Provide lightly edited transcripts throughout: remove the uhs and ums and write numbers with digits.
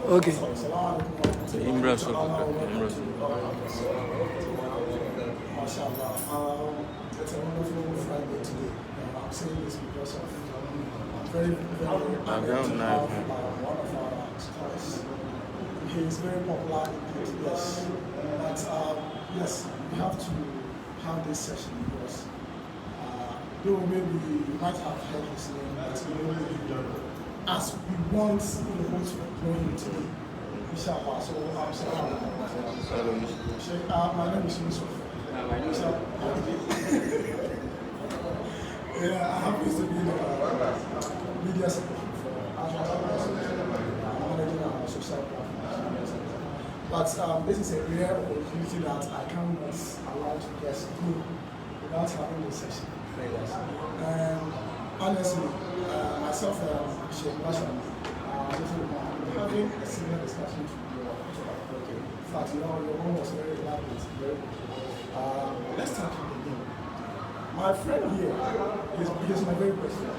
Okay. Imran Mashallah. It's a wonderful Friday today. I'm saying this because of I'm very honored to have one of our scholars. He is very popular indeed, yes. But yes, we have to have this session because though maybe you might have heard his name, but as we want to know him today. Inshallah. So I'm saying my name is Yusuf. Yeah, I happen to be the media secretary for managing our social platforms. But this is a rare opportunity that I cannot allow to guests do without having this session. And honestly, myself and Sheikh Basham having a similar discussion to your in fact, your one was very elaborate, very good. Let's start from the beginning. My friend here is my very best friend.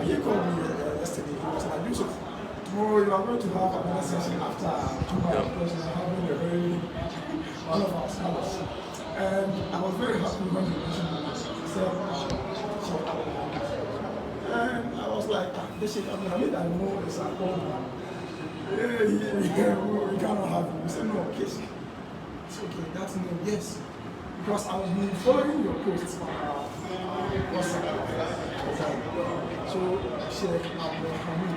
He called me yesterday. He was like, Yusuf, tomorrow you are going to have another session after 2 hours because you are having a very one of our scholars. And I was very happy when he mentioned it. He said, and I was like, this shit, I know it's a cold one. Yeah, we cannot have him. He said, no, kiss. It's okay, that's no, yes. Because I was following your posts on WhatsApp. So, Sheikh Hamid,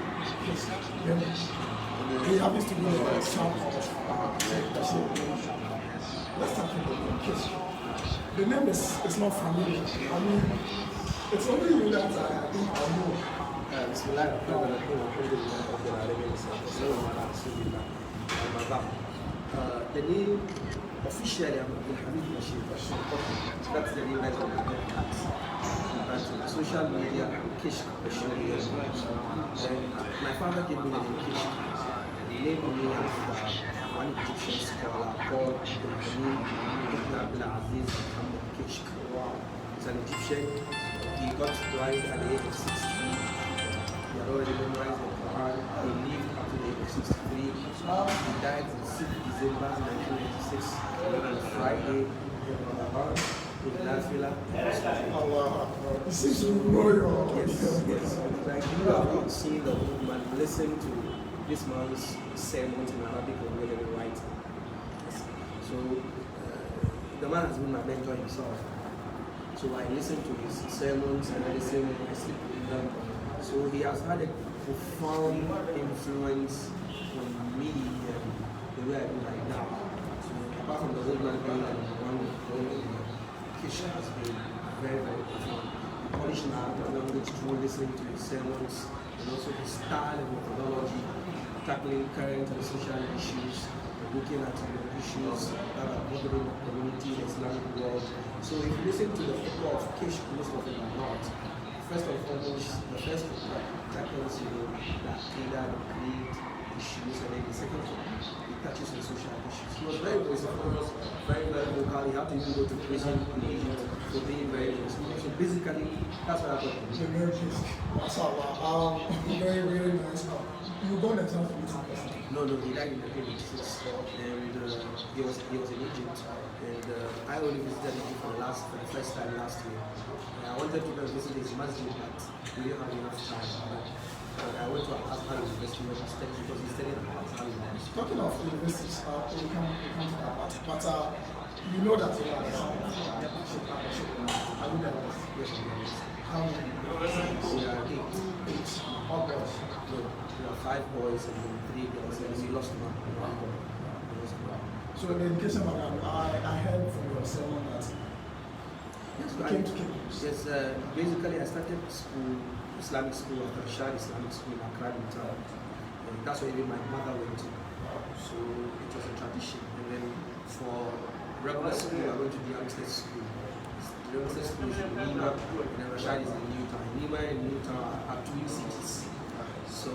yes, he happens to be the child of Sheikh Bashir. Let's start with the name, Kiss. The name is not familiar. I mean, it's only you that I think I know. The name officially I'm Hamid Bashir. That's the name that's on the cards. But social media, Kish Bashir. And my father gave me the name Kish. He named me after one Egyptian scholar called Ibn Abdulaziz Muhammad Kish. He's an Egyptian. He got blind at the age of 60. He had already memorized the Quran. He lived up to the age of 63. He died on 6th December 1996 on a Friday in Nafila. It seems to know your Yes. Like you have not seen the old man listen to this man's sermons in Arabic or whatever writing. So the man has been my mentor himself. So I listen to his sermons and I sleep with them. So he has had a profound influence on me and the way I do right now. So apart from the old man being one Kish has been very, very profound. Polish now language through listening to his sermons and also his style and methodology, tackling current and social issues, looking at issues that are bothering the community, the Islamic world. So if you listen to the people of Kish, most of them are not. First and foremost, the first tackles the Aqidah, the creed issues, and then the second one, it touches on social issues. He was very vocal, very vocal. He had to even go to prison in Egypt for being very vocal. So basically, that's what I got. very peaceful. Very, very nice. You don't exactly meet him. No, he died in 1986, and he was in Egypt, and I only visited him for the first time last year. I wanted to go visit his masjid, but we didn't have enough time. I went to Husbandry University where he studied because he studied at Husbandry University. Talking of universities, we come to that part, but you know that you are the son of Sheikh Bashir. Are you there? Yes, yes. How many? We are 8. All boys. No, we are 5 boys and then 3 girls, and we lost one boy. So in the education program, I heard from your sermon that you came to Capecoast. Yes, basically I started school, Islamic school at Rashad Islamic School in Accra, town. And that's where even my mother went to. So it was a tradition. And then for regular school, I went to the youngsters school. The youngsters school is in Nima, and then Rashad is in Newtown. Nima and Newtown are twin cities. So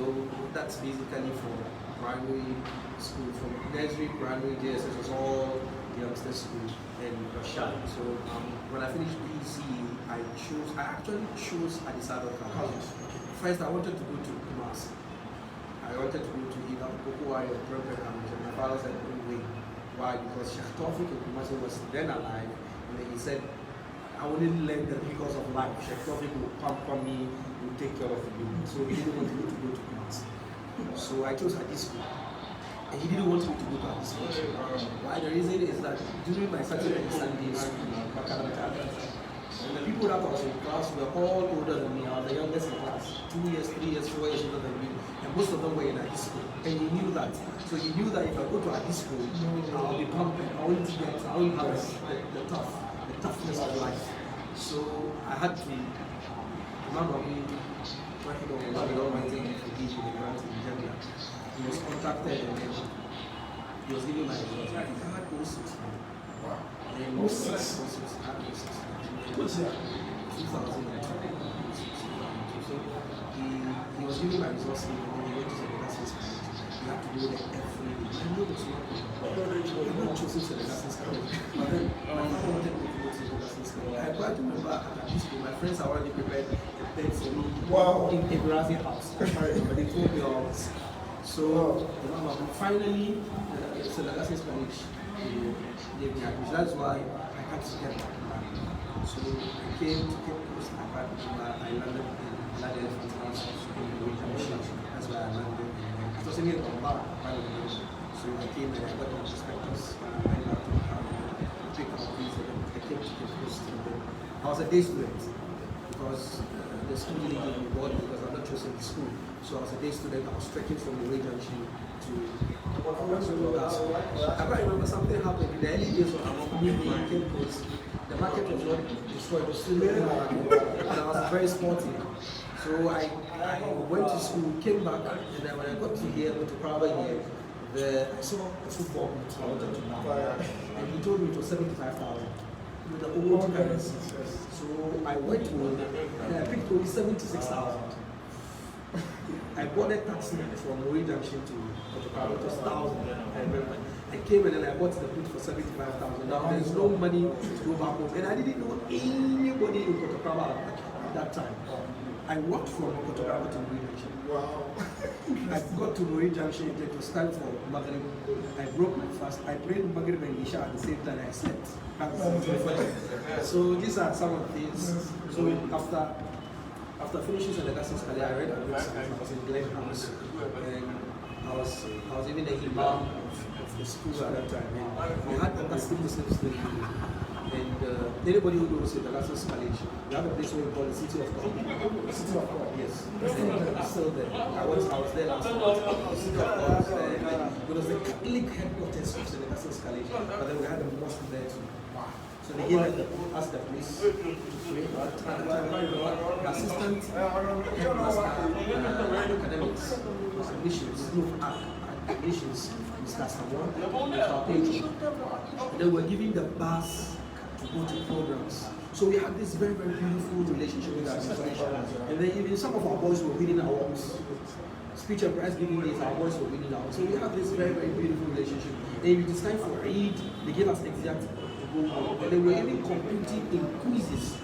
that's basically for primary school, from nursery, primary, JSS, was all the youngsters school in Rashad. So when I finished BC, I actually chose Addis Ababa College. First, I wanted to go to Kumasi. I wanted to go to either Why your program? My father said, wait. Why? Because Sheikh Tawfiq was then alive, and then he said, I wouldn't let them because of life. Sheikh Tawfiq will pamper me, will take care of you. So he didn't want me to go to class. So I chose Hadith school. And he didn't want me to go to Hadith school. Why? The reason is that during my Saturday and Sunday school, and the people that was in class were all older than me. I was the youngest in class, 2 years, 3 years, 4 years older than me. And most of them were in Hadith school. And he knew that. So he knew that if I go to Hadith school, I'll be pumped. I won't have the toughness of life. So I had to remember me working on the Almighty for each in the grant in Nigeria. He was contacted and then he was giving my results. I had 06. And then 06. What's that? 2002. So he was giving my results and then he went to the lessons. You have to go there every day. I know it's not I'm not choosing to the lessons college. But then my father wanted me to go to the lessons college. I quite remember at this school, my friends are already prepared a bed for me in a Brazil house. But they told me all this. So finally, so the lessons college gave me admission. That's why I had to get my plan. So I came to Capecoast, I landed in London for that's why I landed. It was only about 5 years. So I came and I got my perspectives. I went out to pick up these and I came to Capecoast. I was a day student because the school didn't give me board because I'm not choosing the school. So I was a day student. I was trekking from the junction to I can't remember something happened in the early days of our Capecoast. The market was not destroyed, it was still there, and I was very sporty. So I went to school, came back, and then when I got to here, to Prava here, I saw a football I wanted to buy, and he told me it was 75,000 with the old currency. So I went to him, and I picked only 76,000. I bought a taxi from Mori Junction to Prava, it was 1,000. I remember. I came and then I bought the boot for 75,000. Now there's no money to go back home, and I didn't know anybody in Kotoprava at that time. I walked from Kotoprava to Mori Junction. Wow! I got to Mori Junction. It was time for Maghrib. I broke my fast. I prayed Maghrib and Isha at the same time. I slept. So these are some of these. So after finishing the lessons, I read a book. I was in Glen House, and I was even the imam of the school at that time. And we had fantastic Muslims there. And anybody who goes to the Lessons College, we have a place where we call the City of God. The City of God, yes. It's still there. I was there last month. The City of God was there. It was the Catholic headquarters of the Lessons College, but then we had a mosque there too. So they gave us the place to pray. The assistant headmaster, academics, was admissions, admissions, Mr. Samuel, was our patron. And they were giving the bus to go to programs. So we had this very, very beautiful relationship with our administration. And then even some of our boys were winning awards. Speech and prize giving days, our boys were winning awards. So we had this very, very beautiful relationship. And if it is time for Eid, they gave us exact to go home. And they were even competing in quizzes.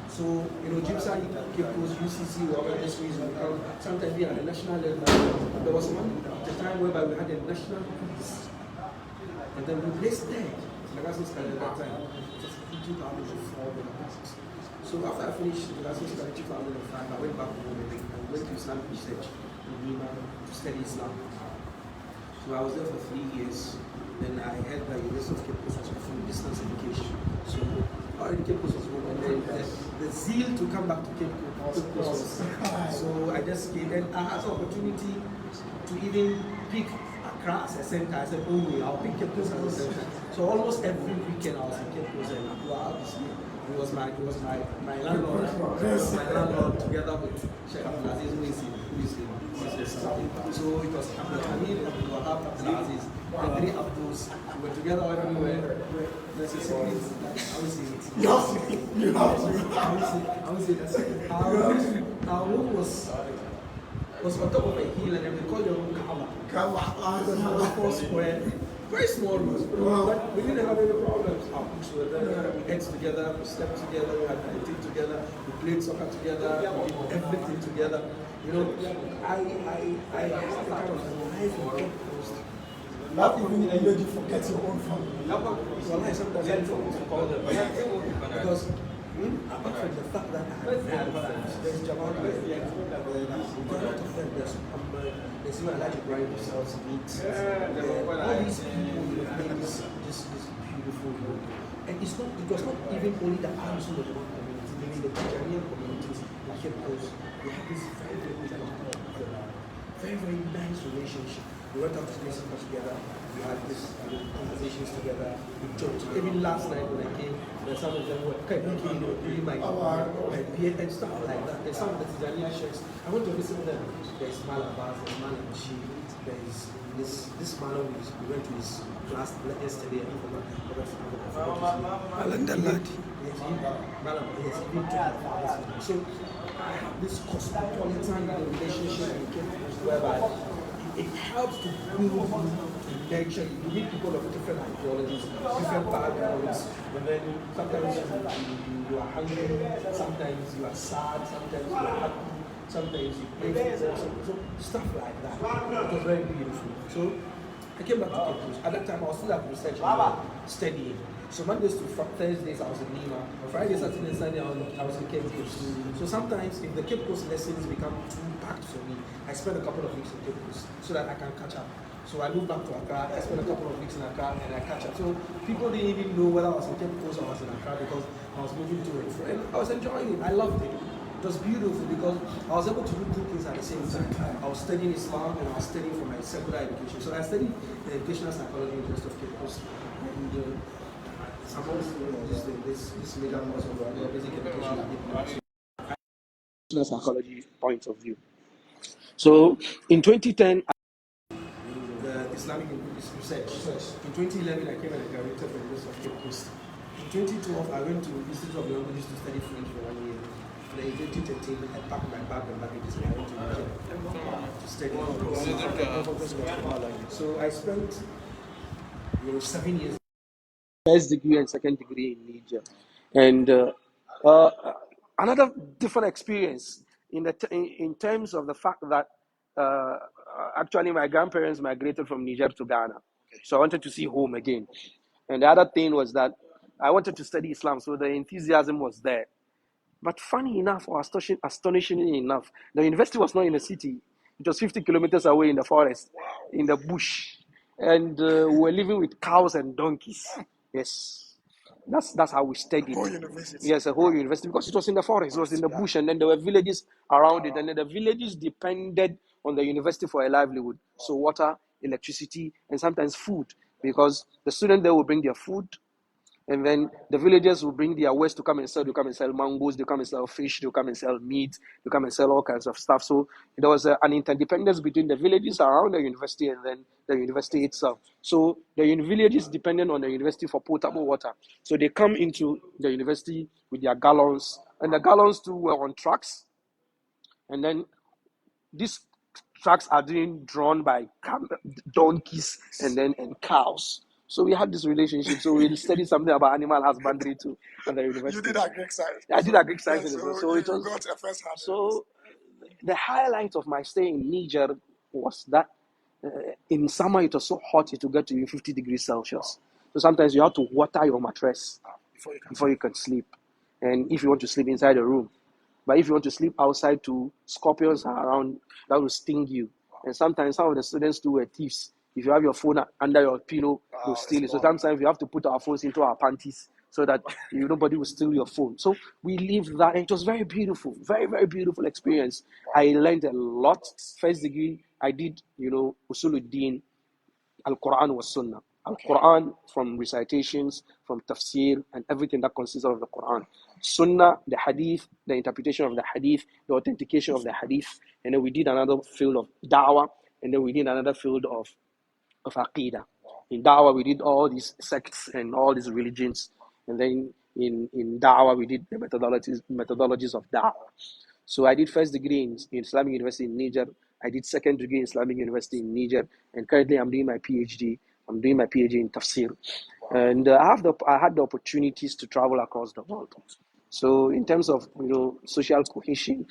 So, Gypsy, Capecoast, UCC, whatever this quiz will come. Sometimes we are at the national level. There was the time whereby we had a national quiz. And then we placed there. The Lessons College at that time. It was 2004. So after I finished the Lessons College in 2005, I went back home and I went to Islamic research in Ulama to study Islam. So I was there for 3 years. Then I heard that University of Capecoast was offering distance education. So already Capecoast was home, and then the zeal to come back to Capecoast was. So I just came, and I had the opportunity to even pick Accra as a center. I said, I'll pick Capecoast as a center. So almost every weekend I was in Capecoast, and he was my landlord. My landlord together with Sheikh Abdulaziz, who is the so it was Abdul Hamid, Abdul Wahab, Abdul Aziz. The 3 Abduls were together everywhere. There's a secret. I would say it. You have to. I would say that. Our room was on top of a hill, and then we called the room Kaaba. It was 4 square. Very small room, but we didn't have any problems. Our books were there, we ate together, we slept together, we had everything together, we played soccer together, we did everything together. I had the kind of life That even made you forget your own family. Well, I sometimes I call them because apart from the fact that I have very good friends, there's Jamal, there's a lot of them, there's even Elijah Ibrahim themselves, meet, all these people who have made this beautiful world. And it was not even only the Arabs who were the community, even the Nigerian communities in Capecoast, we had this very, very nice relationship. We went out to play soccer together, we had this conversations together, we joked. Even last night when I came, some of them were really my beard and stuff like that. And some of the Tanzania chefs, I went to visit them. There's Malabas, there's Malachi, there's this man we went to his class yesterday. I So I have this cosmopolitan relationship whereby it helps to build you, to nurture you. You meet people of different ideologies, different backgrounds, and then sometimes you are hungry, sometimes you are sad, sometimes you are happy, sometimes you play football, so stuff like that. It was very beautiful. So I came back to Capecoast. At that time, I was still at research studying. So Mondays to Thursdays, I was in Lima. On Friday, Saturday, and Sunday, I was in Capecoast. So sometimes, if the Capecoast lessons become too packed for me, I spend a couple of weeks in Capecoast so that I can catch up. So I moved back to Accra. I spent a couple of weeks in Accra and I catch up. So people didn't even know whether I was in Capecoast or I was in Accra because I was moving to and fro. And I was enjoying it. I loved it. It was beautiful because I was able to do two things at the same time. I was studying Islam and I was studying for my secular education. So I studied educational psychology in the University of Capecoast. And this major course of basic education psychology point of view. So in 2010, the Islamic research. In 2011, I came and graduated from the University of Capecoast. In 2012, I went to the Institute of Languages to study French for 1 year. Then in 2013, I packed my bag and baggages and I went to Niger to study. So I spent 7 years. First degree and second degree in Niger, and another different experience in terms of the fact that actually my grandparents migrated from Niger to Ghana, so I wanted to see home again. And the other thing was that I wanted to study Islam, so the enthusiasm was there. But funny enough, or astonishingly enough, the university was not in the city. It was 50 kilometers away in the forest, in the bush. And we were living with cows and donkeys. Yes. That's how we studied. Whole university. Yes, a whole university, because it was in the forest, it was in the bush, and then there were villages around it. And then the villages depended on the university for a livelihood. So water, electricity, and sometimes food, because the students there will bring their food. And then the villagers will bring their wares to come and sell. They come and sell mangoes, they come and sell fish, they come and sell meat, they come and sell all kinds of stuff. So there was an interdependence between the villages around the university and then the university itself. So the villages depended on the university for potable water. So they come into the university with their gallons, and the gallons too were on trucks. And then these trucks are being drawn by donkeys and cows. So we had this relationship. So we studied something about animal husbandry too at the university. You did agric science. I did agric science. Yeah, So it was. got a first hand. So the highlight of my stay in Niger was that in summer it was so hot it would get to 50 degrees Celsius. So sometimes you have to water your mattress before you can sleep. And if you want to sleep inside a room. But if you want to sleep outside too, scorpions are around that will sting you. And sometimes some of the students too were thieves. If you have your phone under your pillow, they'll steal it. So sometimes we have to put our phones into our panties so that nobody will steal your phone. So we lived that, and it was very beautiful, very, very beautiful experience. I learned a lot. First degree, I did, Usuluddin, Al-Quran was Sunnah. Al-Quran from recitations, from tafsir, and everything that consists of the Quran. Sunnah, the hadith, the interpretation of the hadith, the authentication of the hadith. And then we did another field of da'wah, and then we did another field of aqidah. In da'wah, we did all these sects and all these religions. And then in da'wah, we did the methodologies of da'wah. So I did first degree in Islamic University in Niger. I did second degree in Islamic University in Niger. And currently I'm doing my PhD. I'm doing my PhD in tafsir. And I had the opportunities to travel across the world. So in terms of social cohesion,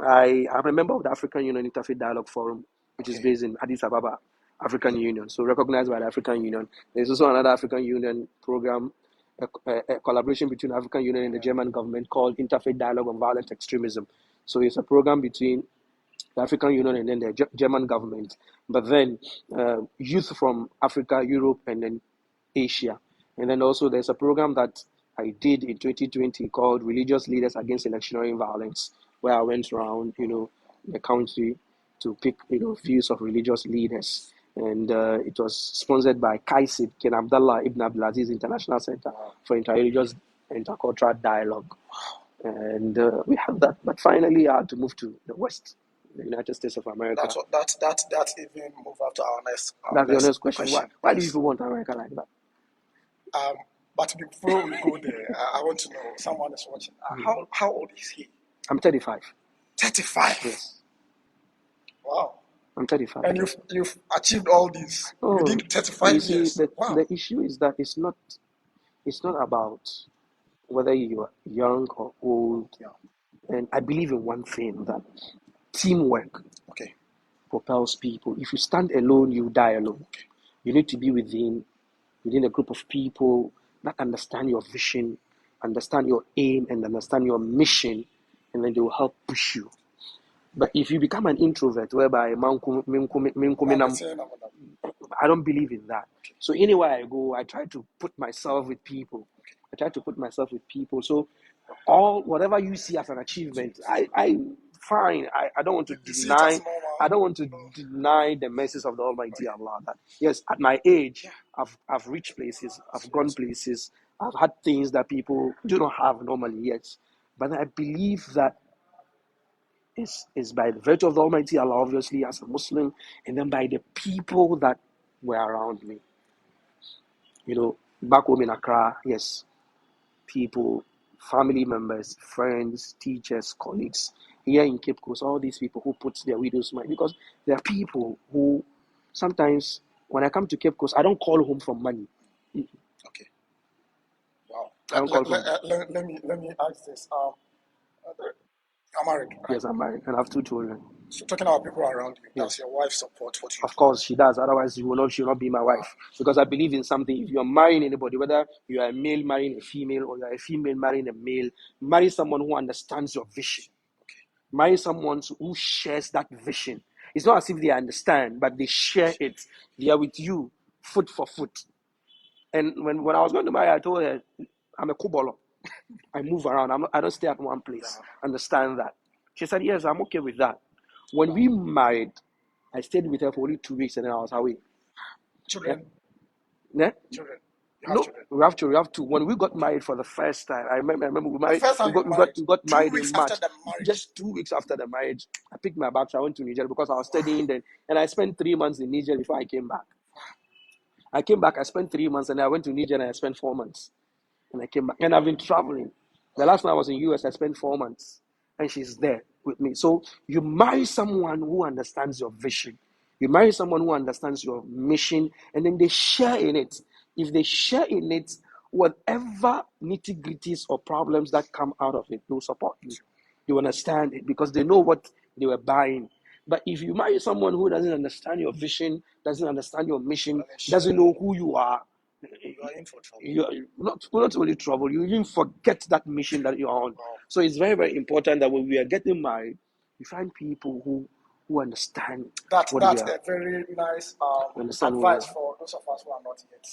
I'm a member of the African Union Interfaith Dialogue Forum, which is based in Addis Ababa. African Union, so recognized by the African Union. There's also another African Union program, a collaboration between the African Union and the German government called Interfaith Dialogue on Violent Extremism. So it's a program between the African Union and then the German government. But then youth from Africa, Europe, and then Asia. And then also there's a program that I did in 2020 called Religious Leaders Against Electioneering Violence, where I went around, the country to pick, views of religious leaders. And it was sponsored by KAISID, Ken Abdallah Ibn Abdulaziz International Center for Interreligious Intercultural Dialogue. And we have that. But finally, I had to move to the West, the United States of America. That's even move up to our next. That's your next question. Why do you want America like that? But before we go there, I want to know, someone is watching. How old is he? I'm 35. 35? Yes. Wow. I'm 35. And you've achieved all this within 35 years. Wow. The issue is that it's not about whether you're young or old. Yeah. And I believe in one thing, that teamwork propels people. If you stand alone, you die alone. Okay. You need to be within a group of people that understand your vision, understand your aim, and understand your mission, and then they will help push you. But if you become an introvert, whereby I don't believe in that. So anywhere I go, I try to put myself with people. So whatever you see as an achievement, I don't want to deny. I don't want to deny the mercies of the Almighty Allah. That yes, at my age, I've reached places, I've gone places, I've had things that people do not have normally yet. But I believe that is by the virtue of the Almighty Allah, obviously, as a Muslim, and then by the people that were around me. Back home in Accra, yes, people, family members, friends, teachers, colleagues. Here in Capecoast, all these people who put their widows' mind, because there are people who sometimes, when I come to Capecoast, I don't call home from money. Okay. Wow. Let me ask this. I'm married. Right? Yes, I'm married and I have 2 children. So talking about people around you, does your wife support what you do? Of course, she does. Otherwise, she will not be my wife. Because I believe in something. If you're marrying anybody, whether you are a male marrying a female or you're a female marrying a male, marry someone who understands your vision. Okay. Marry someone who shares that vision. It's not as if they understand, but they share it. They are with you, foot for foot. And when I was going to marry, I told her, I'm a kubolo. I move around. I don't stay at one place. Understand that. She said, yes, I'm okay with that. When we married, I stayed with her for only 2 weeks and then I was away. Children? Yeah? Children? Children? We have two. When we got married for the first time, I remember we married. We got married in March. Just 2 weeks after the marriage, I picked my bags. I went to Niger because I was studying then, and I spent 3 months in Niger before I came back. I came back. I spent 3 months, and I went to Niger and I spent 4 months, and I came back. And I've been traveling. The last time I was in US, I spent 4 months, and she's there with me. So you marry someone who understands your vision. You marry someone who understands your mission, and then they share in it. If they share in it, whatever nitty-gritties or problems that come out of it, they'll support you. You understand it because they know what they were buying. But if you marry someone who doesn't understand your vision, doesn't understand your mission, doesn't know who you are, you are in for trouble. You're not only trouble, you even forget that mission that you're on. So it's very, very important that when we are getting married, you find people who understand that's what we are. That's a very nice advice for those of us who are not yet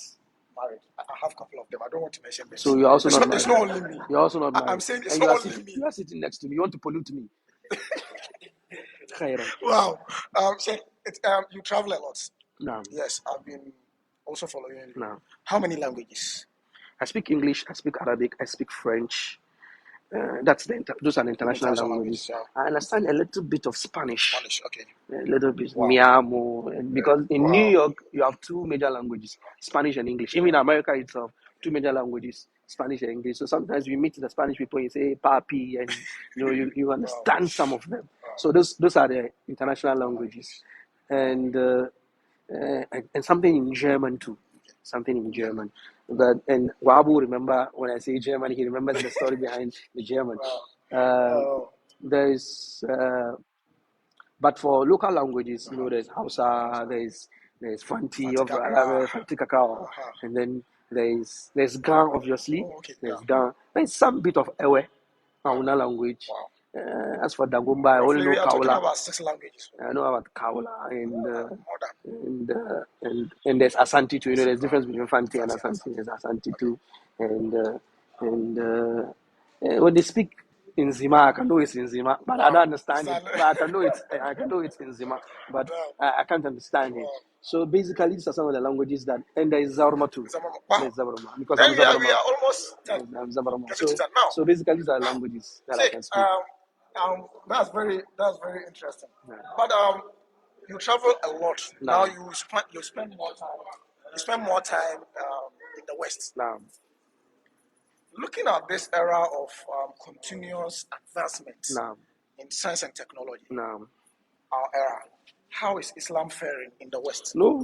married. I have a couple of them. I don't want to mention this. So you're also not married. It's not only me. You're also not married. I'm saying it's not only me. You are sitting next to me. You want to pollute me. Wow. So you travel a lot. No. Yes, I've been also following you. No. How many languages? I speak English, I speak Arabic, I speak French. Those are international languages. Yeah. I understand a little bit of Spanish. Okay. A little bit. Wow. Mi amo. Because in New York, you have 2 major languages, Spanish and English. Even in America itself, 2 major languages, Spanish and English. So sometimes we meet the Spanish people and you say, papi, and you understand some of them. So those are the international languages. And something in German too. Something in German. And Wabu, remember when I say German, he remembers the story behind the German. There is, but for local languages, there's Hausa, there's there's Fanti Fanti of Kakao. Fanti Cacao, Uh-huh. and then there's Gan, obviously. Oh, okay. There's Yeah. Gan. There's some bit of Ewe, Auna language. Wow. As for Dagomba, I only Roughly, know we are talking Kaula. about 6 languages. I know about Kaula More than and there's Asante too. You know, there's difference between Fanti and Fanti and Asante. There's Asante too, and when they speak in Zima, I can know it's in Zima, but I Wow. don't understand it. Stand- But I can know it's in Zima, but Wow. I can't understand it. Wow. So basically, these are some of the languages that, and there is Zarma too. Wow. There's Zabarma because I'm Then we Zabarma. are almost done. I'm Zabarma. Getting to So that now. so basically, these are languages that I See, can speak. that's very interesting. Yeah. But you travel a lot. Now Now, you spend more time. You spend more time in the West. now, Looking at this era of continuous advancement now, in science and technology, now. our era, how is Islam faring in the West? No,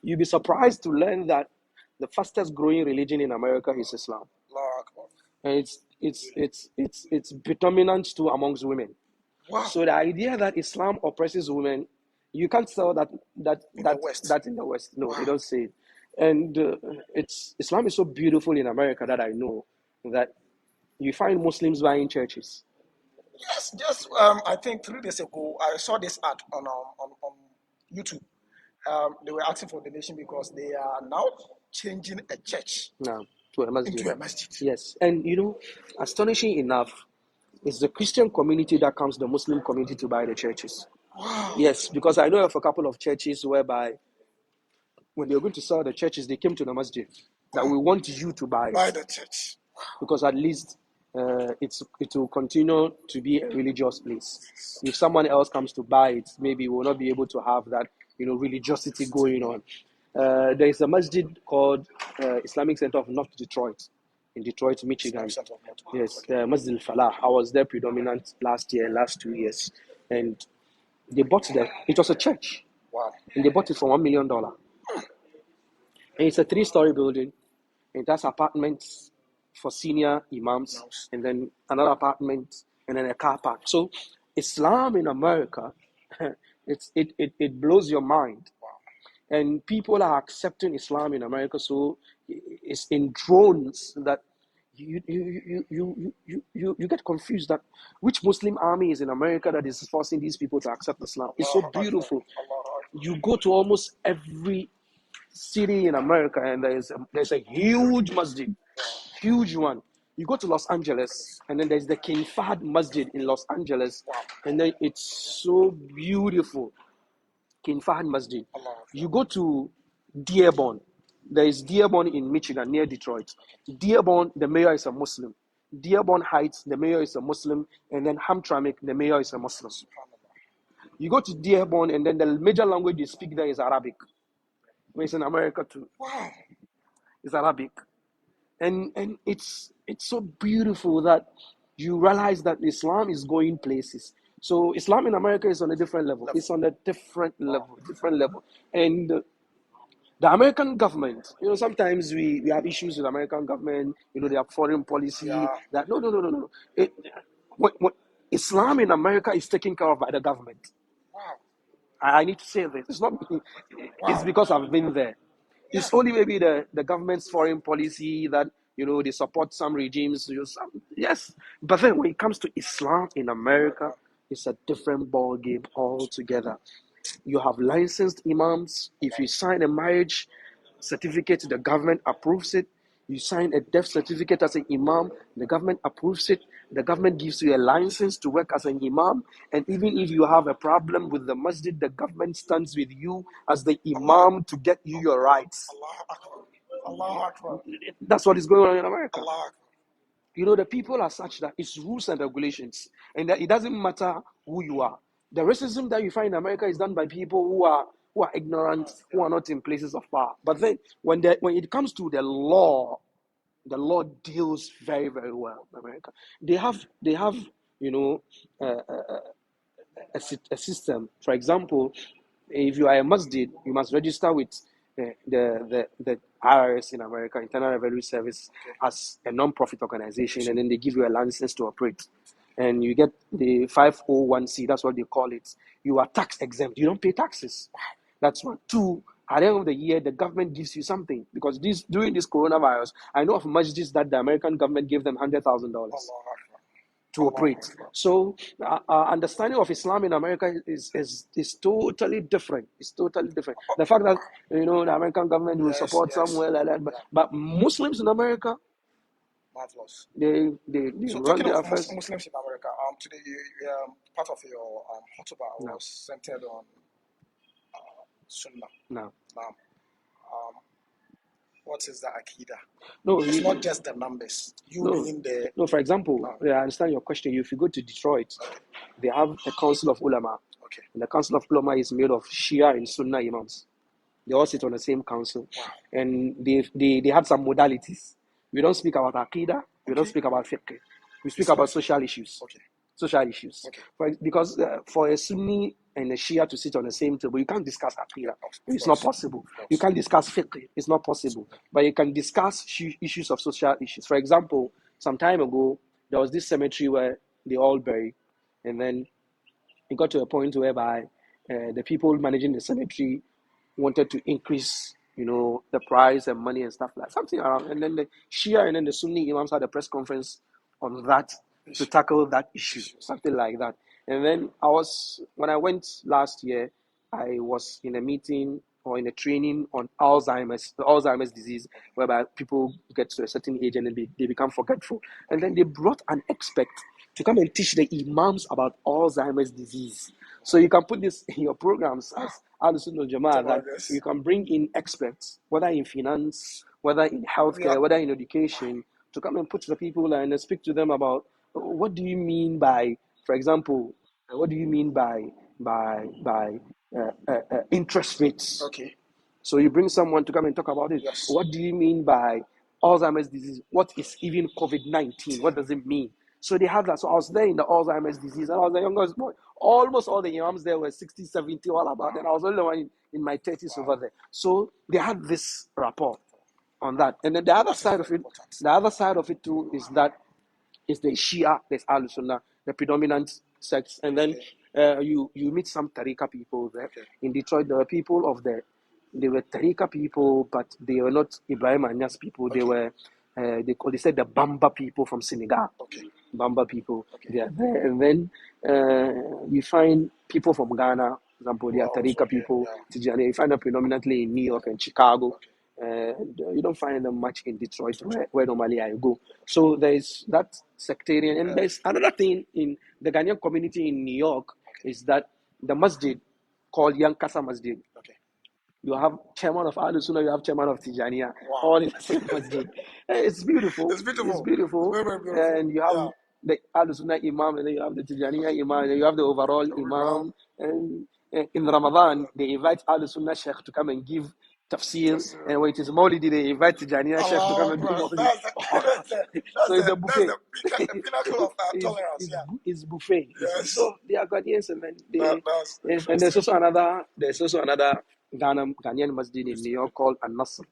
you'll be surprised to learn that the fastest growing religion in America is Islam, Allahu Akbar. and it's predominant too amongst women. Wow. So the idea that Islam oppresses women, you can't sell In the West. that in the West. No, Wow. they don't say it. And Islam is so beautiful in America that I know that you find Muslims buying churches. Yes, just I think 3 days ago I saw this ad on YouTube. They were asking for donation because they are now changing a church Now to a masjid. into a masjid. Yes, and astonishing enough, it's the Christian community that comes to the Muslim community to buy the churches. Wow. Yes, because I know of a couple of churches whereby when they were going to sell the churches, they came to the masjid that we want you to buy By it the church. because at least it will continue to be a religious place. If someone else comes to buy it, maybe we'll not be able to have that religiosity going on. There is a masjid called Islamic Center of North Detroit in Detroit, Michigan. Yes, Masjid al-Falah. I was there predominant last 2 years, and they bought that. It was a church, Wow. and they bought it for $1 million. And it's a 3-story building. It has apartments for senior imams, and then another apartment, and then a car park. So Islam in America, it blows your mind. And people are accepting Islam in America, so it's in drones that you get confused that which Muslim army is in America that is forcing these people to accept Islam. It's so beautiful. You go to almost every city in America, and there's a huge masjid, huge one. You go to Los Angeles, and then there's the King Fahd Masjid in Los Angeles, and then it's so beautiful. King Fahd Masjid. You go to Dearborn. There is Dearborn in Michigan, near Detroit. Dearborn, the mayor is a Muslim. Dearborn Heights, the mayor is a Muslim, and then Hamtramck, the mayor is a Muslim. You go to Dearborn, and then the major language you speak there is Arabic. It's in America too. Wow. It's Arabic. And it's so beautiful that you realize that Islam is going places. So Islam in America is on a different level. It's on a different level. And the American government, sometimes we have issues with the American government. They have foreign policy. Yeah. That no. When Islam in America is taken care of by the government. Wow. I need to say this. It's not. It's because I've been there. It's only maybe the government's foreign policy that they support some regimes. Yes, but then when it comes to Islam in America, it's a different ball game altogether. You have licensed imams. If you sign a marriage certificate, the government approves it. You sign a death certificate as an imam, the government approves it. The government gives you a license to work as an imam. And even if you have a problem with the masjid, the government stands with you as the imam to get you your rights. Allahu Akbar. That's what is going on in America. Allahu Akbar. The people are such that it's rules and regulations, and that it doesn't matter who you are. The racism that you find in America is done by people who are ignorant, who are not in places of power. But then when it comes to the law deals very, very well in America. They have a system. For example, if you are a masjid, you must register with the IRS in America, Internal Revenue Service, as a non-profit organization, and then they give you a license to operate. And you get the 501c, that's what they call it. You are tax exempt. You don't pay taxes. That's one. Two, at the end of the year, the government gives you something because during this coronavirus, I know of masjids that the American government gave them $100,000 to operate. So understanding of Islam in America is totally different. It's totally different. The fact that the American government will support somewhere like that, but Muslims in America, Marvelous. they So run talking their of affairs. Muslims in America, today part of your khutbah No. was centered on Sunnah. No, Now, what is the Aqidah? no, It's not just the numbers. You no, being the no. For example, No. I understand your question. If you go to Detroit, they have a council of ulama, Okay. and the council of ulama is made of Shia and Sunnah imams. They all sit on the same council, and they had some modalities. We don't speak about aqidah. We don't speak about fiqh. We speak about social issues. Okay. Social issues. Okay. Because for a Sunni and a Shia to sit on the same table, you can't discuss aqidah. Of It's course. not possible. You can't discuss fiqh. It's not possible. But you can discuss issues of social issues. For example, some time ago, there was this cemetery where they all buried, and then it got to a point whereby the people managing the cemetery wanted to increase, the price and money and stuff like something around. And then the Shia and then the Sunni imams had a press conference on that to tackle that issue, something like that. And then when I went last year, I was in a meeting or in a training on Alzheimer's disease, whereby people get to a certain age and then they become forgetful. And then they brought an expert to come and teach the imams about Alzheimer's disease. So you can put this in your programs as Al-Sunnah Jama'ah, that you can bring in experts, whether in finance, whether in healthcare, whether in education, to come and put the people and speak to them about what do you mean by, for example, what do you mean by interest rates? Okay. So you bring someone to come and talk about it. Yes. What do you mean by Alzheimer's disease? What is even COVID-19? What does it mean? So they have that. So I was there in the Alzheimer's disease, and I was the youngest boy. Almost all the imams there were 60, 70, all about. And I was the only one in my 30s over there. So they had this rapport on that. And then the other side of it too is that it's the Shia, there's Al Sunnah, the predominant sects, and then you meet some Tariqa people there. In Detroit, there were people they were Tariqa people, but they were not Ibrahim Anyas people. They were they said the Bamba people from Senegal. Bamba people, they are there, and then you find people from Ghana, for example, they are Tariqa people. Tijani, you find them predominantly in New York and Chicago. You don't find them much in Detroit, where normally I go. So there's that sectarian, and there's another thing in the Ghanaian community in New York is that the masjid called Yankasa Masjid. You have chairman of Ahlul Sunnah, you have chairman of Tijaniya, all in the same masjid. It's beautiful. It's beautiful. It's beautiful. Very, very beautiful. And you have the Ahlul Sunnah Imam, and then you have the Tijaniya Imam, and then you have the overall Imam. And in Ramadan, they invite Ahlul Sunnah Sheikh to come and give tafsir. And when it is Maulidi, they invite Tijaniya Sheikh to come and do Maulidi. So it's a buffet. The pinnacle of tolerance. It's buffet. Yes. So they are Ghanaians, and then and there's also another Ghanaian masjid in New York called An-Nasr.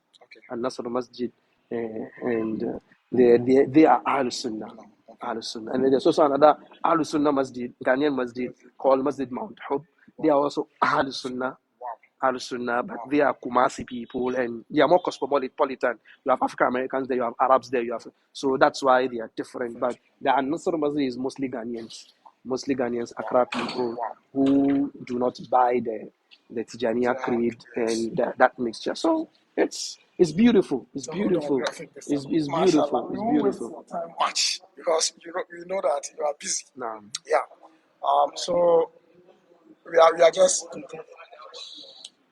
An-Nasr Masjid, and they are Ahlul Sunnah. Ahlul Sunnah. And then there's also another Ahlul Sunnah Masjid, Ghanaian masjid called Masjid Mount Hub. They are also Ahlul Sunnah. Ahlul Sunnah, but they are Kumasi people, and they are more cosmopolitan. You have African Americans there, you have Arabs there, so that's why they are different. But the An-Nasr Masjid is mostly Ghanaians, Accra people who do not buy the Tijaniya creed and that mixture. So it's beautiful. It's beautiful. It's beautiful. It's beautiful. Much because we know that you are busy. Nah. Yeah. So we are just concluding.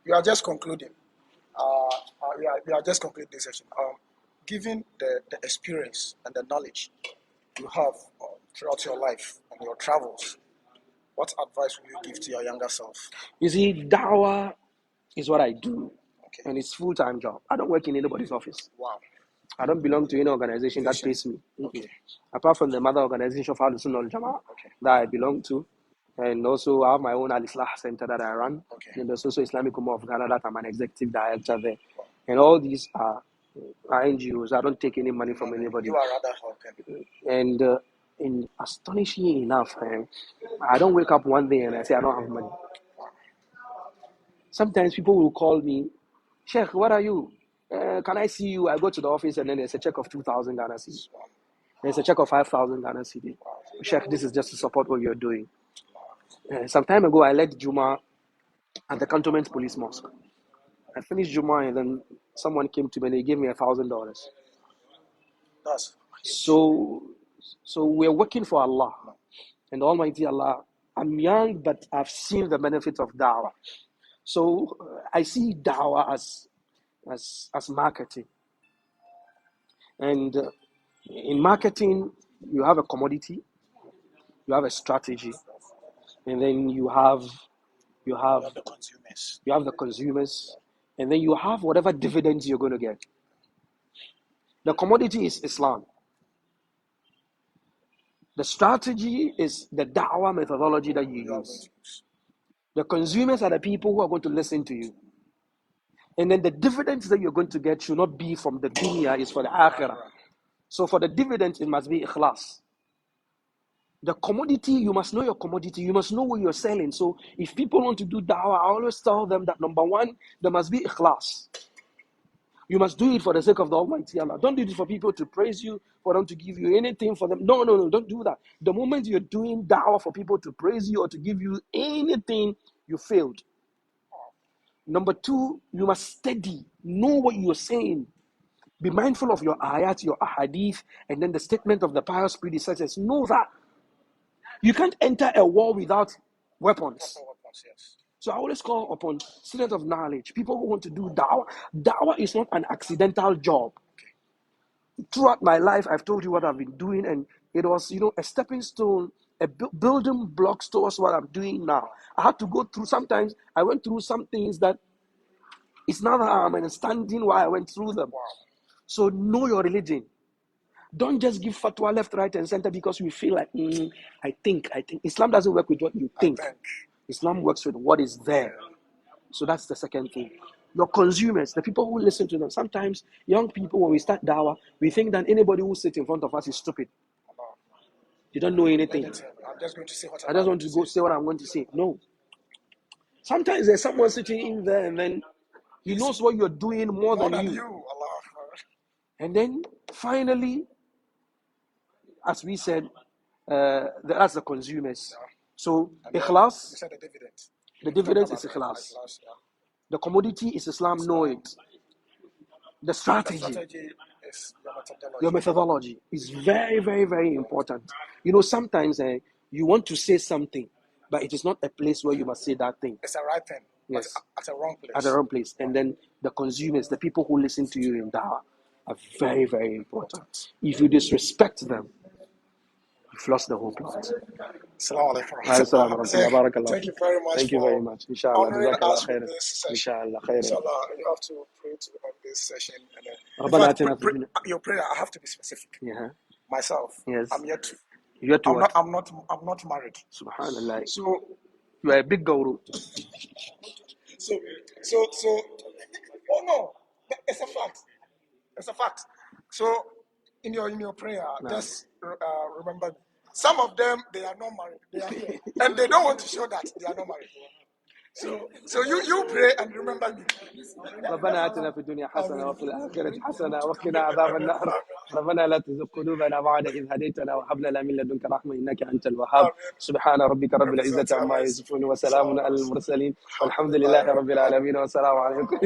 We are just concluding. We are just concluding this session. Given the experience and the knowledge you have throughout your life and your travels, what advice will you give to your younger self? You see, dawah is what I do, and it's full-time job. I don't work in anybody's office. Wow. I don't belong to any organization that pays me. Apart from the mother organization of Ahlul Sunnah wal Jama'ah that I belong to. And also I have my own Al-Islah Center that I run. And there's also Islamic Ummah of Ghana that I'm an executive director there. And all these are NGOs. I don't take any money from anybody. You are rather helping. And astonishingly enough, I don't wake up one day and I say I don't have money. Sometimes people will call me, Sheikh, where are you? Can I see you? I go to the office and then there's a check of 2,000 Ghana cedi. There's a check of 5,000 Ghana cedi. Sheikh, this is just to support what you're doing. Some time ago, I led Juma at the Cantonment Police Mosque. I finished Juma and then someone came to me and they gave me $1,000. That's So we're working for Allah and Almighty Allah. I'm young, but I've seen the benefits of da'wah. So I see da'wah as marketing. And in marketing, you have a commodity, you have a strategy, and then you have the consumers. and then you have whatever dividends you're going to get. The commodity is Islam. The strategy is the da'wah methodology that you use. The consumers are the people who are going to listen to you. And then the dividends that you're going to get should not be from the dunya, it's for the akhirah. So for the dividends, it must be ikhlas. The commodity, you must know your commodity. You must know what you're selling. So if people want to do da'wah, I always tell them that number one, there must be ikhlas. You must do it for the sake of the Almighty Allah. Don't do it for people to praise you, for them to give you anything for them. No, don't do that. The moment you're doing da'wah for people to praise you or to give you anything, you failed. Number two, you must study, know what you're saying. Be mindful of your ayat, your ahadith, and then the statement of the pious predecessors. Know that you can't enter a war without weapons. So I always call upon students of knowledge, people who want to do da'wah. Da'wah is not an accidental job. Throughout my life, I've told you what I've been doing, and it was, a stepping stone, a building blocks towards what I'm doing now. I had to go through, sometimes I went through some things that it's now that I'm understanding why I went through them. So know your religion. Don't just give fatwa left, right, and center because you feel like, I think. Islam doesn't work with what you think. Islam works with what is there. So that's the second thing. Your consumers, the people who listen to them. Sometimes young people, when we start dawah, we think that anybody who sits in front of us is stupid. You don't know anything. I'm just going to say what I just want to go say what I'm going to say. No. Sometimes there's someone sitting in there and then he knows what you're doing more than you. Allah. And then finally, as we said, that's the consumers. So ikhlas, You said the dividends. the dividends is ikhlas. The commodity is Islam, know it. The strategy, Is your your methodology is very, very, very important. Sometimes you want to say something, but it is not a place where you must say that thing. It's the right thing. Yes. At the wrong place. At the wrong place. And then the consumers, the people who listen to you in da'wah, are very, very important. If you disrespect them, you've lost the whole plot. Assalamu alaikum. Thank you very much. Thank you very much. Inshallah. Honoring Jazakallah us with khairan. this session. Inshallah. Khairan. Inshallah, you have to pray to end this session. And, ربنا آتنا في الدنيا. your prayer, I have to be specific. Yeah. Myself, Yes. I'm yet to. You have to what? I'm not married. Subhanallah. So You are a big guru. So, oh no, it's a fact. It's a fact. So, in your prayer, just remember, some of them, they are not married. They are here, and they don't want to show that they are not married. So you pray and remember me. ربنا آتنا في الدنيا حسنة وفي الآخرة حسنة وقنا عذاب النار ربنا لا تزغ قلوبنا بعد إذ هديتنا وهب لنا من لدنك رحمة إنك أنت الوهاب سبحان ربك رب العزة عما يصفون وسلام على المرسلين والحمد لله رب العالمين والسلام عليكم.